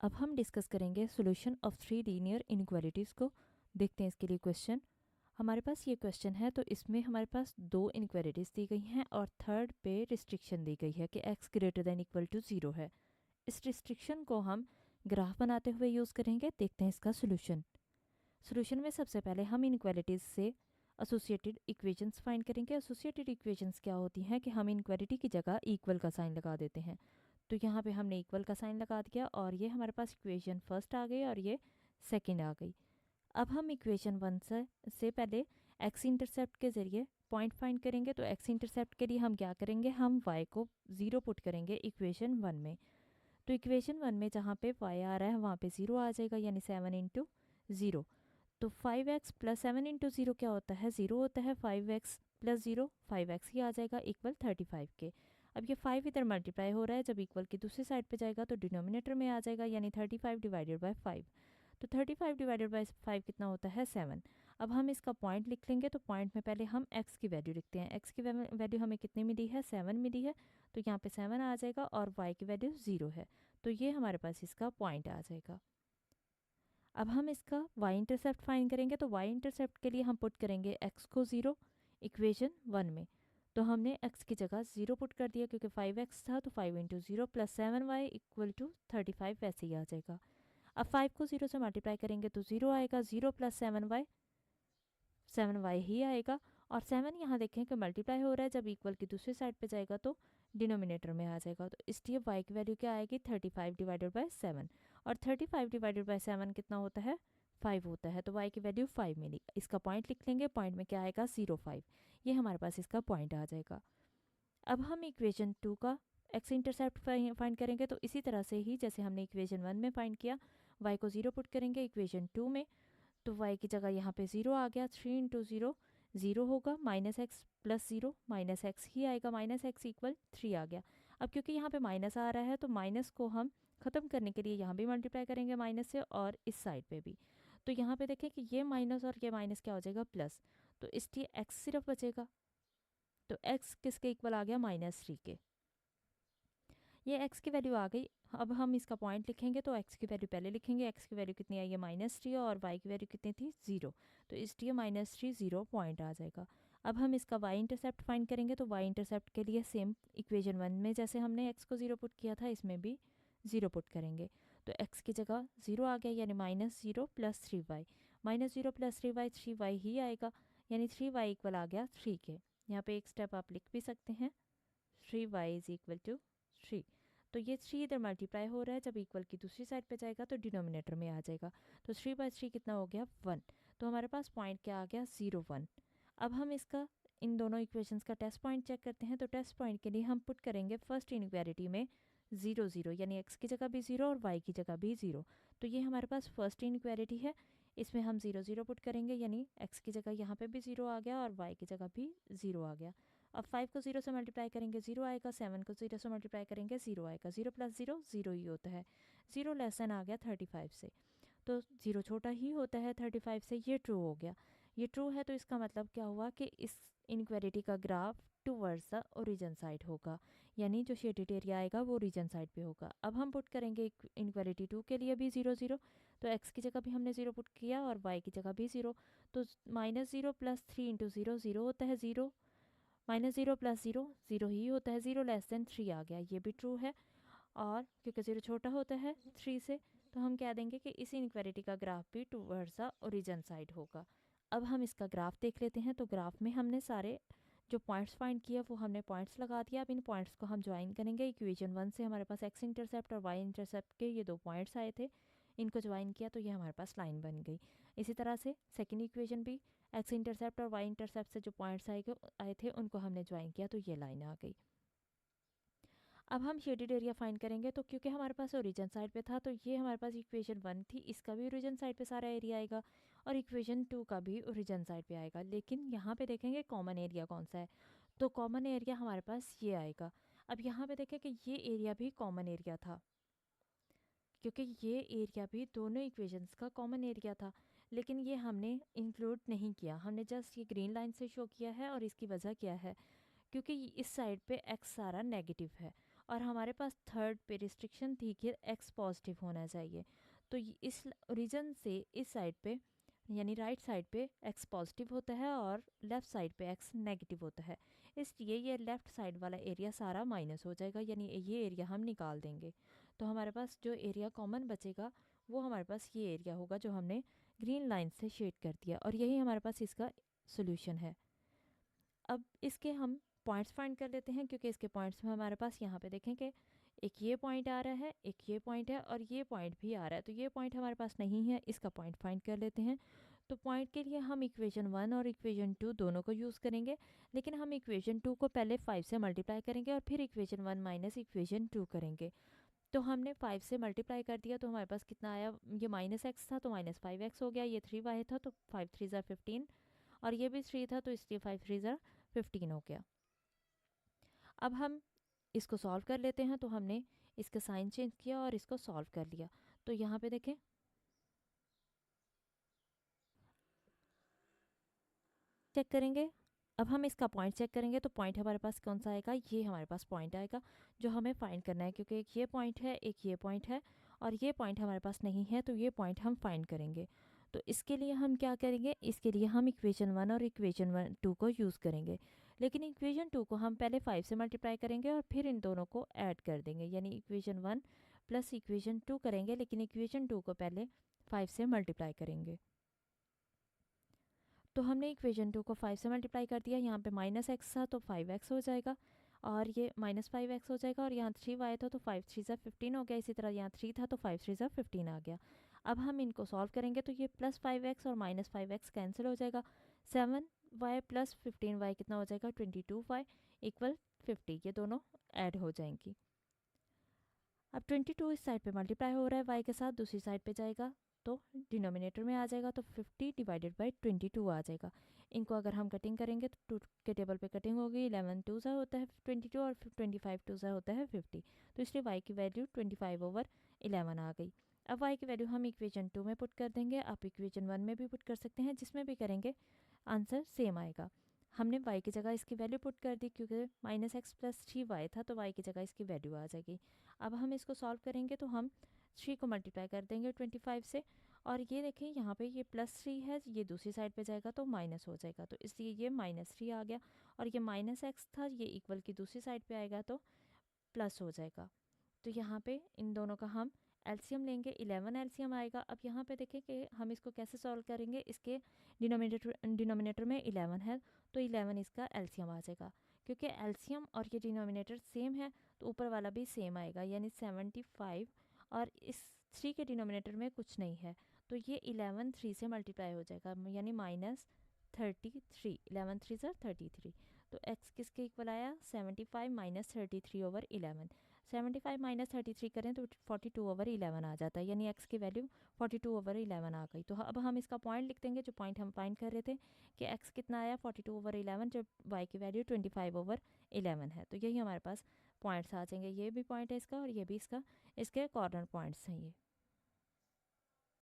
अब हम डिस्कस करेंगे solution of three linear inequalities को। देखते हैं इसके लिए क्वेश्चन। हमारे पास ये क्वेश्चन है तो इसमें हमारे पास दो इनइक्वालिटीज़ दी गई हैं और थर्ड पे रिस्ट्रिक्शन दी गई है कि x greater than equal to 0 है। इस रिस्ट्रिक्शन को हम ग्राफ बनाते हुए यूज़ करेंगे। देखते हैं इसका सोल्यूशन में सबसे पहले हम इनइक्वालिटीज़ से एसोसिएटेड इक्वेशंस फाइंड करेंगे। एसोसिएटेड इक्वेशंस क्या होती हैं कि हम इनइक्वालिटी की जगह इक्वल का साइन लगा देते हैं। तो यहाँ पे हमने इक्वल का साइन लगा दिया और ये हमारे पास इक्वेशन फर्स्ट आ गई और ये सेकंड आ गई। अब हम इक्वेशन वन से पहले एक्स इंटरसेप्ट के ज़रिए पॉइंट फाइंड करेंगे। तो एक्स इंटरसेप्ट के लिए हम क्या करेंगे, हम y को 0 पुट करेंगे इक्वेशन वन में। तो इक्वेशन वन में जहाँ पे y आ रहा है वहाँ पे 0 आ जाएगा, यानी 7 इंटू 0। तो 5x प्लस 7 इंटू 0 क्या होता है, 0 होता है। 5x प्लस 0 5x ही आ जाएगा इक्वल 35 के। अब ये 5 इधर मल्टीप्लाई हो रहा है, जब इक्वल की दूसरी साइड पे जाएगा तो डिनोमिनेटर में आ जाएगा, यानी 35 डिवाइडेड बाय 5। तो 35 डिवाइडेड बाय 5 कितना होता है, 7। अब हम इसका पॉइंट लिख लेंगे। तो पॉइंट में पहले हम x की वैल्यू लिखते हैं। x की वैल्यू हमें कितनी मिली है, 7 मिली है। तो यहाँ पे 7 आ जाएगा और y की वैल्यू 0 है। तो ये हमारे पास इसका पॉइंट आ जाएगा। अब हम इसका y इंटरसेप्ट फाइंड करेंगे। तो y इंटरसेप्ट के लिए हम पुट करेंगे x को 0 इक्वेशन वन में। तो हमने x की जगह 0 पुट कर दिया क्योंकि 5x था, तो 5 into 0 plus 7y equal to 35 वैसे ही आ जाएगा। अब 5 को 0 से मल्टीप्लाई करेंगे तो 0 आएगा, 0 प्लस 7y ही आएगा। और 7 यहाँ देखें कि मल्टीप्लाई हो रहा है, जब इक्वल की दूसरी साइड पे जाएगा तो डिनोमिनेटर में आ जाएगा। तो इसलिए y की वैल्यू क्या आएगी, 35 डिवाइडेड बाय 7। और 35 डिवाइडेड बाय 7 कितना होता है, 5 होता है। तो y की वैल्यू 5 मिली। इसका पॉइंट लिख लेंगे। पॉइंट में क्या आएगा, 0,5। ये हमारे पास इसका पॉइंट आ जाएगा। अब हम इक्वेशन 2 का x इंटरसेप्ट फाइंड करेंगे। तो इसी तरह से ही जैसे हमने इक्वेशन 1 में फाइंड किया, y को 0 पुट करेंगे इक्वेशन 2 में। तो y की जगह यहाँ पे 0 आ गया, 3 इंटू 0 0 होगा, minus X plus 0 minus X ही आएगा, माइनस एक्स इक्वल 3 आ गया। अब क्योंकि यहाँ पे माइनस आ रहा है तो माइनस को हम ख़त्म करने के लिए यहाँ भी मल्टीप्लाई करेंगे माइनस से, और इस साइड पे भी। तो यहाँ पे देखें कि ये माइनस और ये माइनस क्या हो जाएगा, प्लस। तो इसलिए x सिर्फ बचेगा। तो x किसके इक्वल आ गया, -3 के। ये x की वैल्यू आ गई। अब हम इसका पॉइंट लिखेंगे। तो x की वैल्यू पहले लिखेंगे। x की वैल्यू कितनी आई है, -3, और y की वैल्यू कितनी थी, 0। तो इसलिए -3 0 पॉइंट आ जाएगा। अब हम इसका y इंटरसेप्ट फाइंड करेंगे। तो y इंटरसेप्ट के लिए सेम इक्वेशन वन में जैसे हमने x को 0 पुट किया था, इसमें भी 0 पुट करेंगे। तो x की जगह 0 आ गया, यानी -0 plus 3y। -0 plus 3y 3y ही आएगा, यानी 3y इक्वल आ गया 3 के। यहाँ पे एक स्टेप आप लिख भी सकते हैं, 3y इज इक्वल टू 3। तो ये 3 इधर मल्टीप्लाई हो रहा है, जब इक्वल की दूसरी साइड पे जाएगा तो डिनोमिनेटर में आ जाएगा। तो 3/3 कितना हो गया, 1। तो हमारे पास पॉइंट क्या आ गया, 0 1। अब हम इसका इन दोनों इक्वेशंस का टेस्ट पॉइंट चेक करते हैं। तो टेस्ट पॉइंट के लिए हम पुट करेंगे फर्स्ट इनइक्वालिटी में 0 0, यानी x की जगह भी 0 और y की जगह भी 0। तो ये हमारे पास फर्स्ट इनइक्वालिटी है। इसमें हम 0 0 पुट करेंगे, यानी x की जगह यहाँ पे भी 0 आ गया और y की जगह भी 0 आ गया। अब 5 को 0 से मल्टीप्लाई करेंगे 0 आएगा, 7 को 0 से मल्टीप्लाई करेंगे 0 आएगा। 0 प्लस 0 0 ही होता है। 0 लेस देन आ गया 35 से, तो 0 छोटा ही होता है 35 से। ये ट्रू हो गया। ये ट्रू है तो इसका मतलब क्या हुआ कि इस इनइक्वालिटी का graph towards the origin side होगा, यानी जो शेडेड एरिया आएगा वो ओरिजिन साइड पे होगा। अब हम पुट करेंगे इनइक्वालिटी 2 के लिए भी 0 0। तो x की जगह भी हमने 0 पुट किया और y की जगह भी 0। तो -0 प्लस 3 इंटू 0 0 होता है, 0 -0 प्लस 0 0 ही होता है। 0 लेस देन 3 आ गया, ये भी ट्रू है। और क्योंकि 0 छोटा होता है 3 से, तो हम कह देंगे कि इस इनइक्वालिटी का ग्राफ भी टूवर्ड्स द ओरिजिन साइड होगा। अब हम इसका ग्राफ देख लेते हैं। तो ग्राफ में हमने सारे जो पॉइंट्स फाइंड किया वो हमने पॉइंट्स लगा दिया। अब इन पॉइंट्स को हम ज्वाइन करेंगे। इक्वेशन वन से हमारे पास x इंटरसेप्ट और y इंटरसेप्ट के ये दो पॉइंट्स आए थे, इनको ज्वाइन किया तो ये हमारे पास लाइन बन गई। इसी तरह से सेकंड इक्वेशन भी x इंटरसेप्ट और y इंटरसेप्ट से जो पॉइंट्स आए थे उनको हमने ज्वाइन किया तो ये लाइन आ गई। अब हम शेडेड एरिया फाइंड करेंगे। तो क्योंकि हमारे पास ओरिजिन साइड पे था तो ये हमारे पास इक्वेशन वन थी, इसका भी ओरिजिन साइड पे सारा एरिया आएगा और इक्वेशन टू का भी ओरिजिन साइड पे आएगा। लेकिन यहाँ पे देखेंगे कॉमन एरिया कौन सा है। तो कॉमन एरिया हमारे पास ये आएगा। अब यहाँ पे देखें कि ये एरिया भी कॉमन एरिया था, क्योंकि ये एरिया भी दोनों इक्वेशंस का कॉमन एरिया था, लेकिन ये हमने इंक्लूड नहीं किया। हमने जस्ट ये ग्रीन लाइन से शो किया है और इसकी वजह क्या है, क्योंकि इस साइड पे x सारा नेगेटिव है और हमारे पास थर्ड पे रिस्ट्रिक्शन थी कि x पॉजिटिव होना चाहिए। तो इस रीजन से इस साइड पे यानी राइट साइड पे x पॉजिटिव होता है और लेफ़्ट साइड पे x नेगेटिव होता है, इसलिए ये लेफ़्ट साइड वाला एरिया सारा माइनस हो जाएगा, यानी ये एरिया हम निकाल देंगे। तो हमारे पास जो एरिया कॉमन बचेगा वो हमारे पास ये एरिया होगा जो हमने ग्रीन लाइन से शेड कर दिया, और यही हमारे पास इसका सोल्यूशन है। अब इसके हम पॉइंट्स फाइंड कर लेते हैं, क्योंकि इसके पॉइंट्स में हमारे पास यहाँ पे देखें कि एक ये पॉइंट आ रहा है, एक ये पॉइंट है और ये पॉइंट भी आ रहा है। तो ये पॉइंट हमारे पास नहीं है, इसका पॉइंट फाइंड कर लेते हैं। तो पॉइंट के लिए हम इक्वेशन 1 और इक्वेशन 2 दोनों को यूज़ करेंगे, लेकिन हम इक्वेशन 2 को पहले 5 से मल्टीप्लाई करेंगे और फिर इक्वेशन 1 माइनस इक्वेशन 2 करेंगे। तो हमने 5 से मल्टीप्लाई कर दिया तो हमारे पास कितना आया, ये माइनस एक्स था तो माइनस 5x हो गया, ये 3y था तो 5 3 ज़ा 15, और ये भी 3 था तो इसलिए 5 3 ज़ा 15 हो गया। अब हम इसको सॉल्व कर लेते हैं। तो हमने इसका साइन चेंज किया और इसको सॉल्व कर लिया। तो यहाँ पे देखें, चेक करेंगे। अब हम इसका पॉइंट चेक करेंगे तो पॉइंट हमारे पास कौन सा आएगा, ये हमारे पास पॉइंट आएगा जो हमें फाइंड करना है, क्योंकि एक ये पॉइंट है, एक ये पॉइंट है और ये पॉइंट हमारे पास नहीं है, तो ये पॉइंट हम फाइंड करेंगे। तो इसके लिए हम क्या करेंगे, इसके लिए हम इक्वेशन 1 और इक्वेशन 2 को यूज़ करेंगे, लेकिन इक्वेशन 2 को हम पहले 5 से मल्टीप्लाई करेंगे और फिर इन दोनों को ऐड कर देंगे, यानी इक्वेशन 1 प्लस इक्वेशन 2 करेंगे, लेकिन इक्वेशन 2 को पहले 5 से मल्टीप्लाई करेंगे। तो हमने इक्वेशन 2 को 5 से मल्टीप्लाई कर दिया, यहाँ पे माइनस एक्स था तो 5x हो जाएगा और ये माइनस 5x हो जाएगा, और यहाँ 3y था तो 5 3 ज़ा 15 हो गया, इसी तरह यहाँ 3 था तो 5 3 ज़ा 15 आ गया। अब हम इनको सॉल्व करेंगे तो ये प्लस 5x और माइनस 5x कैंसिल हो जाएगा, 7y प्लस 15y कितना हो जाएगा, 22y इक्वल 50, ये दोनों ऐड हो जाएंगी। अब 22 इस साइड पे मल्टीप्लाई हो रहा है y के साथ, दूसरी साइड पे जाएगा तो डिनोमिनेटर में आ जाएगा, तो 50 डिवाइडेड बाई 22 आ जाएगा। इनको अगर हम कटिंग करेंगे तो 2 के टेबल पे कटिंग होगी, 11 2 सा होता है 22 और 25 2 सा होता है 50, तो इसलिए y की वैल्यू 25/11 आ गई। अब y की वैल्यू हम इक्वेशन 2 में पुट कर देंगे, आप इक्वेशन 1 में भी पुट कर सकते हैं, जिसमें भी करेंगे आंसर सेम आएगा। हमने y की जगह इसकी वैल्यू पुट कर दी, क्योंकि माइनस एक्स प्लस 3y था तो y की जगह इसकी वैल्यू आ जाएगी। अब हम इसको सॉल्व करेंगे तो हम 3 को मल्टीप्लाई कर देंगे 25 से, और ये देखें यहाँ पे ये +3 है, ये दूसरी साइड पे जाएगा तो माइनस हो जाएगा, तो इसलिए ये -3 आ गया, और ये माइनस एक्स था, ये इक्वल की दूसरी साइड पे आएगा तो प्लस हो जाएगा। तो यहाँ पे इन दोनों का हम एलसीएम लेंगे, 11 एलसीएम आएगा। अब यहाँ पे देखें कि हम इसको कैसे सॉल्व करेंगे, इसके डिनोमिनेटर में 11 है तो 11 इसका एलसीएम आ जाएगा, क्योंकि एलसीएम और ये डिनोमिनेटर सेम है तो ऊपर वाला भी सेम आएगा, यानी 75, और इस 3 के डिनोमिनेटर में कुछ नहीं है तो ये 11 3 से मल्टीप्लाई हो जाएगा, यानी -33, 11 3 ज़ा 33, तो x किसके इक्वल आया, 75 माइनस 33/11, 75 माइनस 33 करें तो 42/11 आ जाता है, यानी x की वैल्यू 42/11 आ गई। तो अब हम इसका पॉइंट लिख देंगे, जो पॉइंट हम फाइंड कर रहे थे कि x कितना आया 42/11, जब y की वैल्यू 25/11 है, तो यही हमारे पास पॉइंट्स आ जाएंगे, ये भी पॉइंट है इसका और ये भी इसका, इसके कॉर्नर पॉइंट्स हैं ये।